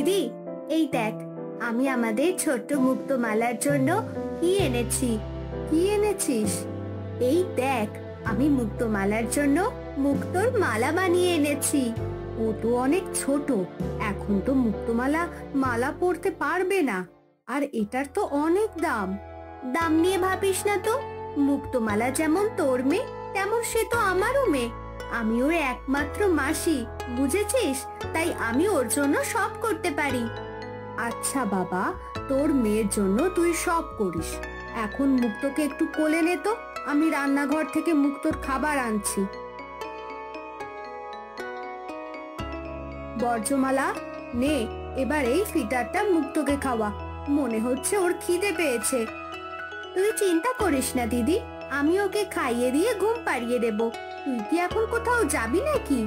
দিদি, এই দেখ আমি আমাদের ছোট্ট মুক্তমালার জন্য কি এনেছি। কি এনেছিস? এই দেখ, আমি মুক্তমালার জন্য মুক্তোর মালা বানিয়ে এনেছি। ও তো অনেক ছোট, এখন তো মুক্তমালা মালা পরতে পারবে না। আর এটার তো অনেক দাম। দাম নিয়ে ভাবিস না তো, মুক্তমালা যেমন তোর মেয়ে তেমন সে তো আমারও মেয়ে। আমি ওর একমাত্র মাসি, বুঝেছিস? তাই আমি ওর জন্য সব করতে পারি। আচ্ছা বাবা, তোর মেয়ের জন্য তুই সব করিস। এখন মুক্তোকে একটু কোলে নে তো, আমি রান্নাঘর থেকে মুক্তোর খাবার আনছি। বর্জমালা, নে এবার এই ফিটারটা মুক্তোকে খাওয়া। মনে হচ্ছে ওর খিদে পেয়েছে। তুই চিন্তা করিস না দিদি, আমি ওকে খাইয়ে দিয়ে ঘুম পাড়িয়ে দেব। তুই কি এখন কোথাও যাবি নাকি?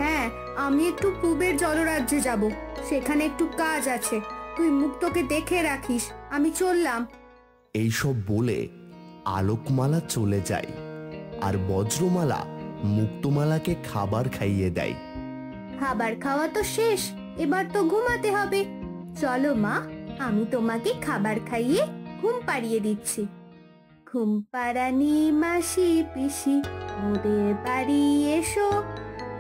হ্যাঁ, আমি একটু পূবের জলরাজ্যে যাব, সেখানে একটু কাজ আছে। তুই মুক্তোকে দেখে রাখিস, আমি চললাম। এইসব বলে আলোকমালা চলে যায় আর বজ্রমালা মুক্তমালাকে খাবার খাইয়ে দেয়। খাবার খাওয়া তো শেষ, এবার তো ঘুমাতে হবে। চলো মা, আমি তোমাকে খাবার খাইয়ে ঘুম পাড়িয়ে দিচ্ছি। ঘুম পাড়ানি মাসি পিসি মোদের বাড়ি এসো,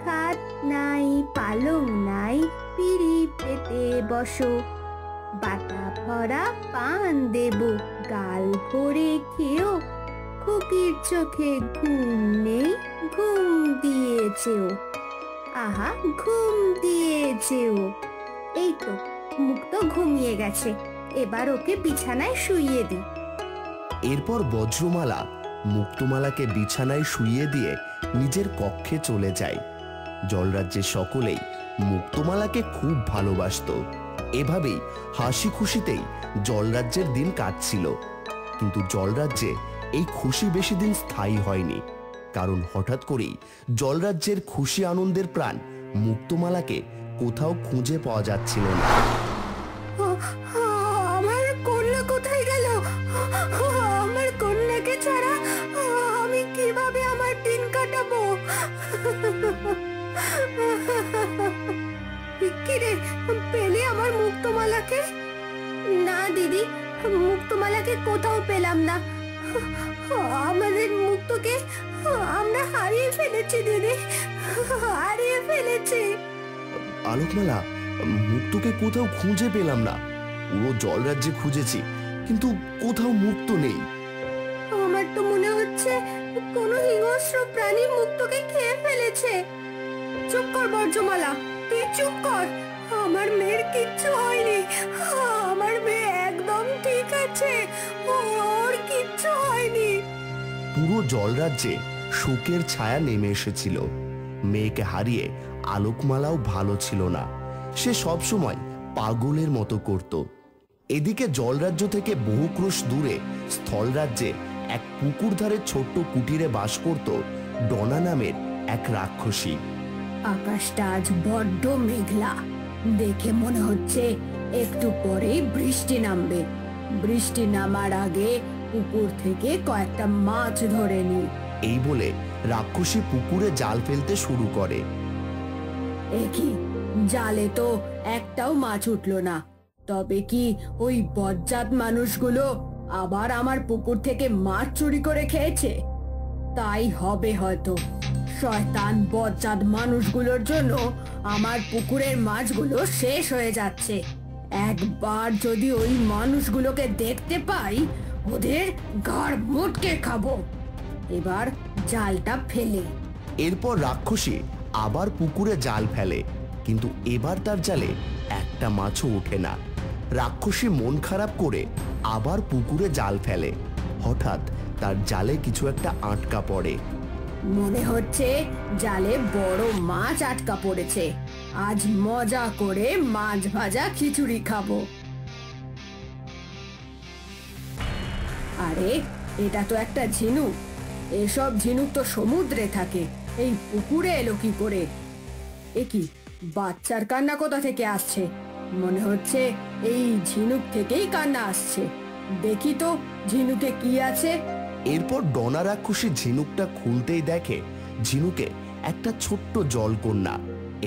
খাট নাই পালং নাই পিড়ি পেতে বসো, বাটা ভরা পান দেব গাল ভরে খেও, খুকির চোখে ঘুম নেই ঘুম দিয়েছেও, আহা ঘুম দিয়েছেও। এই তো মুক্তো ঘুমিয়ে গেছে, এবার ওকে বিছানায় শুইয়ে দিই। এরপর বজ্রমালা মুক্তমালাকে বিছানায় শুইয়ে দিয়ে নিজের কক্ষে চলে যায়। জলরাজ্যের সকলেই মুক্তমালাকে খুব ভালোবাসতো। এভাবেই হাসি খুশিতেই জলরাজ্যের দিন কাটছিল। কিন্তু জলরাজ্যে এই খুশি বেশি দিন স্থায়ী হয়নি, কারণ হঠাৎ করেই জলরাজ্যের খুশি আনন্দের প্রাণ মুক্তমালাকে কোথাও খুঁজে পাওয়া যাচ্ছিল না। আমার কন্যা কোথায় গেল? আমার কন্যাকে ছাড়া আমি কিভাবে আমার দিন কাটাবো? কিরে, পেলে আমার মুক্তমালাকে? না দিদি, মুক্তমালাকে কোথাও পেলাম না। আমাদের মুক্তকে আমরা হারিয়ে ফেলেছি দিদি, হারিয়ে ফেলেছি। আলোকমালা, মুক্তকে কোথাও খুঁজে পেলাম না। পুরো জলরাজ্যে খুঁজেছি, কিন্তু কোথাও মুক্ত নেই। আমার তো মনে হচ্ছে কোনো হিংস্র প্রাণী মুক্তকে খেয়ে ফেলেছে। চুপ কর বর্জমালা, তুই চুপ কর। আমার মেয়ের কিচ্ছু হয়নি, আমার মেয়ে একদম ঠিক আছে, ওর কিচ্ছু হয়নি। পুরো জলরাজ্যে শোকের ছায়া নেমে এসেছিল। মেয়েকে হারিয়ে আলোকমালাও ভালো ছিল না। সে সবসময় পাগলের মতো করত। এদিকে জলরাজ্য থেকে বহু ক্রোশ দূরে স্থলরাজ্যে এক পুকুর ধারে ছোট্ট কুটিরে বাস করত ডনা নামের এক রাক্ষসী। আকাশটা আজ বড্ড মেঘলা, দেখে মনে হচ্ছে একটু পরেই বৃষ্টি নামবে। বৃষ্টি নামার আগে পুকুর থেকে কয়েকটা মাছ ধরে নি। এই বলে রাক্ষসী পুকুরে জাল ফেলতে শুরু করে। একই জালে তো একটাও মাছ উঠলো না। তবে কি ওই বজ্জাত মানুষগুলো আবার আমার পুকুর থেকে মাছ চুরি করে খেয়েছে? তাই হবে হয়তো। শয়তান বজ্জাত মানুষগুলোর জন্য আমার পুকুরের মাছগুলো শেষ হয়ে যাচ্ছে। একবার যদি ওই মানুষগুলোকে দেখতে পাই, ওদের গাড় মুটকে খাবো। এবার জালটা ফেলে। এরপর রাক্ষসী আবার পুকুরে জাল ফেলে, কিন্তু এবার তার জালে একটা মাছও ওঠে না। রাক্ষসী মন খারাপ করে আবার পুকুরে জাল ফেলে। হঠাৎ তার জালে কিছু একটা আটকা পড়ে। মনে হচ্ছে জালে বড় মাছ আটকা পড়েছে। আজ মজা করে মাছ ভাজা খিচুড়ি খাবো। আরে, এটা তো একটা ঝিনুক। এসব ঝিনুক তো সমুদ্রে থাকে, এই পুকুরে এলো কি করে? এ কি, বাচ্চার কান্না কোথা থেকে আসছে? মনে হচ্ছে এই ঝিনুক থেকেই কান্না আসছে। দেখি তো ঝিনুকে কি আছে। এরপর ডনা রাক্ষসী ঝিনুকটা খুলতেই দেখে ঝিনুকে একটা ছোট্ট জলকন্যা।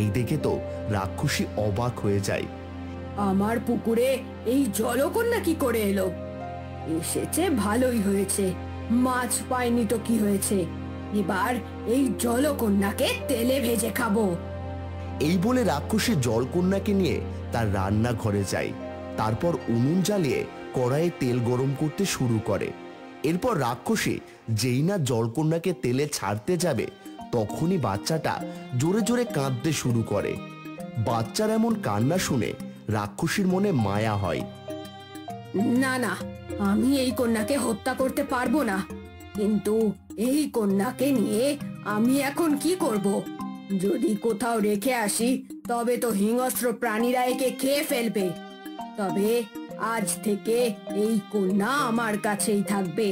এই দেখে তো রাক্ষসী অবাক হয়ে যায়। আমার পুকুরে এই জলকন্যা কি করে এলো? এসেছে ভালোই হয়েছে, মাছ পাইনি তো কি হয়েছে, এবার এই জলকন্যাকে তেলে ভেজে খাবো। এই বলে রাক্ষসী জলকন্যাকে নিয়ে তার রান্নাঘরে যায়। তারপর উনুন জ্বালিয়ে কড়াইয়ে তেল গরম করতে শুরু করে। এরপর রাক্ষসী যেই না জলকন্যাকে তেলে ছাড়তে যাবে, তখনই বাচ্চাটা জোরে জোরে কাঁদতে শুরু করে। বাচ্চার এমন কান্না শুনে রাক্ষসীর মনে মায়া হয়। না না, আমি এই কন্যাকে হত্যা করতে পারবো না, কিন্তু এই কন্যাকে নিয়ে আমি এখন কি করব? যদি কোথাও রেখে আসি তবে তো হিংস্র প্রাণীরা একে খেয়ে ফেলবে। তবে আজ থেকে এই কন্যা আমার কাছেই থাকবে,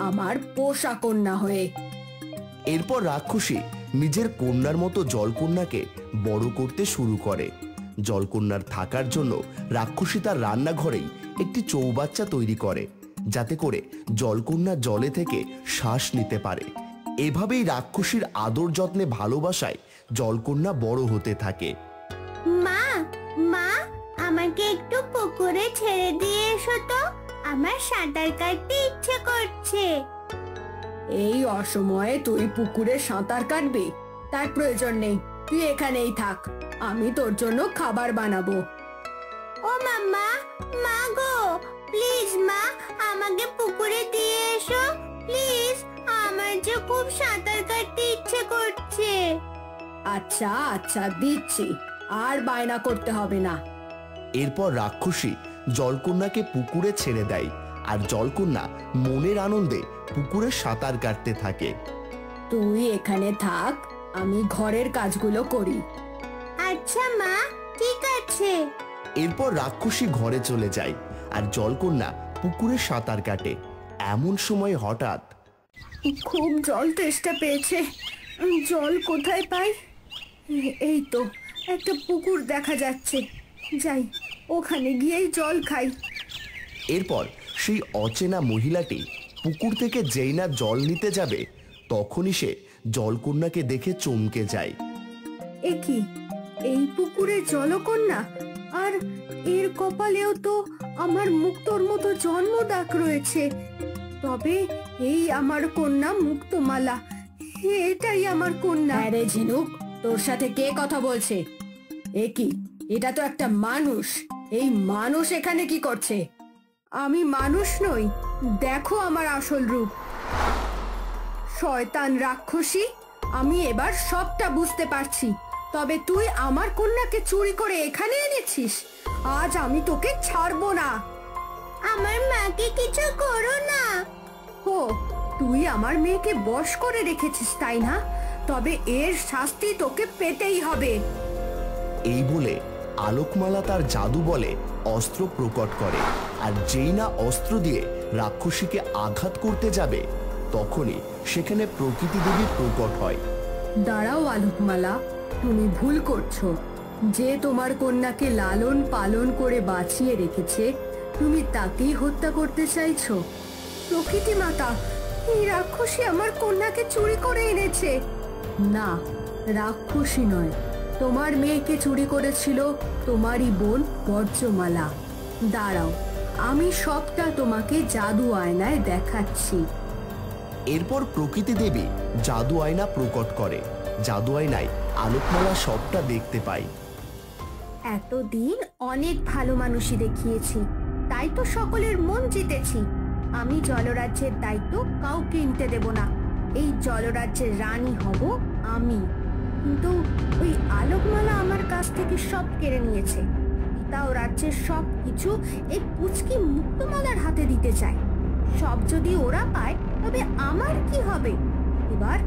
আমার পোষা কন্যা হয়ে। এরপর রাক্ষসী নিজের কন্যার মতো জলকন্যাকে বড় করতে শুরু করে। জলকন্যার থাকার জন্য রাক্ষসী তার রান্নাঘরেই একটি চৌবাচ্চা তৈরি করে, যাতে করে জলকন্যা জলে থেকে শ্বাস নিতে পারে। এভাবেই রাক্ষসীর আদর যত্নে ভালোবাসায় জলকন্যা বড় হতে থাকে। মা, মা, আমাকে একটু পুকুরে ছেড়ে দিয়ে এসো তো, আমার সাঁতার কাটতে ইচ্ছে করছে। এই অসময়ে তুই পুকুরে সাঁতার কাটবি? তার প্রয়োজন নেই, তুই এখানেই থাক, আমি তোর জন্য খাবার বানাবো। ও মাম্মা, মা গো, প্লিজ মা, আমাকে পুকুরে দিয়ে এসো প্লিজ, আমার যে খুব সাঁতার কাটতে ইচ্ছে করছে। আচ্ছা আচ্ছা, দিচ্ছি, আর বায়না করতে হবে না। এরপর রাক্ষসী জলকন্যাকে পুকুরে ছেড়ে দেয়, আর জলকন্যা মনের আনন্দে পুকুরে সাঁতার কাটতে থাকে। তুই এখানে থাক, আমি ঘরের কাজগুলো করি। আচ্ছা মা, ঠিক আছে। এরপর রাক্ষসী ঘরে চলে যায়, আর জলকন্যা পুকুরে সাঁতার কাটে। এমন সময় হঠাৎ খুব জল তেষ্টা পেয়েছে, জল কোথায় পাই? এই তো একটা পুকুর দেখা যাচ্ছে, যাই ওখানে গিয়েই জল খাই। এরপর সেই অচেনা মহিলাটি পুকুর থেকে যেই না জল নিতে যাবে, তখনই সে জলকন্যাকে দেখে চমকে যায়। এ কি, এই পুকুরে জলকন্যা, আর এর কপালেও তো আমার মুক্তোর মতো জন্ম দাগ রয়েছে। তবে এই আমার কন্যা মুক্তমালা, এটাই আমার কন্যা। আরে ঝিনুক, তোর সাথে কে কথা বলছে? এ কি, এটা তো একটা মানুষ, এই মানুষ এখানে কি করছে? আমি মানুষ নই, দেখো আমার আসল রূপ। শয়তান রাক্ষসী, আমি এবার সবটা বুঝতে পারছি। তবে তুই আমার কন্যাকে চুরি করে এখানে এনেছিস, আজ আমি তোকে ছাড়বো না। আমার মাকে কিছু করো না। ও, তুই আমার মেয়েকে বশ করে রেখেছিস তাই না? তবে এর শাস্তি তোকে পেতেই হবে। এই বলে আলোকমালা তার জাদু বলে অস্ত্র প্রকট করে, আর যেই না অস্ত্র দিয়ে রাক্ষসীকে আঘাত করতে যাবে, তখনই সেখানে প্রকৃতি দেবী প্রকট হয়। দাঁড়াও আলোকমালা, তুমি ভুল করছো। যে তোমার কন্যাকে লালন পালন করে বাঁচিয়ে রেখেছে, তুমি তাকেই হত্যা করতে চাইছো? প্রকৃতি মাতা, এই রাক্ষসী আমার কন্যাকে চুরি করে এনেছে। না, রাক্ষসী নয়, তোমার মেয়েকে চুরি করেছিল তোমারই বোন বর্জ্যমালা। দাঁড়াও, আমি সবটা তোমাকে জাদু আয়নায় দেখাচ্ছি। এরপর প্রকৃতি দেবী জাদু আয়না প্রকট করে। জাদু আয়নায় আলোকমালা সবটা দেখতে পায়। এতদিন অনেক ভালো মানুষই দেখিয়েছি, তাই তো সকলের মন জিতেছি। আমি জলরাজ্যের দায়িত্ব কাউকে নিতে দেব না, এই জলরাজ্যের রানী হব আমি। কিন্তু ওই আলোকমালা আমার কাছ থেকে সব কেড়ে নিয়েছে। পিতা ও রাজ্যের সব কিছু এই পুচকি মুক্তমালার হাতে দিতে চায়। সব যদি ওরা পায় তবে আমার কি হবে? এবার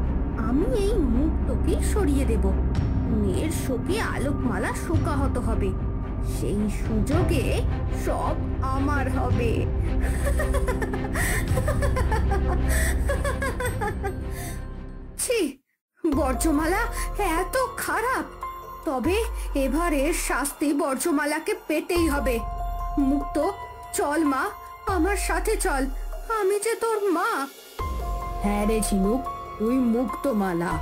আমি এই মুক্তকে সরিয়ে দেব, মেয়ের শোকে আলোকমালা শোকাহত হবে, সেই সুযোগে সব আমার হবে। ছি, বর্জ্যমালা এত খারাপ। তবে এবার এর শাস্তি বর্জ্যমালাকে পেতেই হবে। মুক্ত, চল মা, আমার সাথে চল, আমি যে তোর মা। হ্যাঁ রে ঝিনুক, তুই মুক্তমালা,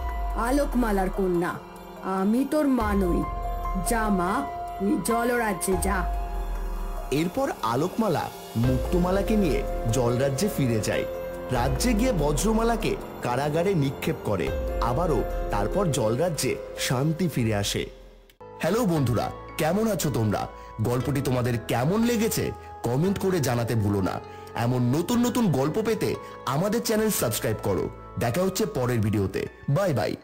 আলোকমালার কন্যা, আমি তোর মা নই। যা মা, তুই জলরাজ্যে যা, এরপর আলোকমালা মুক্তমালাকে নিয়ে জলরাজ্যে ফিরে যায়। রাজ্যে গিয়ে বজ্রমালাকে কারাগারে নিক্ষেপ করে আবারও। তারপর জলরাজ্যে শান্তি ফিরে আসে। হ্যালো বন্ধুরা, কেমন আছো তোমরা? গল্পটি তোমাদের কেমন লেগেছে কমেন্ট করে জানাতে ভুলো না। এমন নতুন নতুন গল্প পেতে আমাদের চ্যানেল সাবস্ক্রাইব করো। দেখা হচ্ছে পরের ভিডিওতে। Bye bye.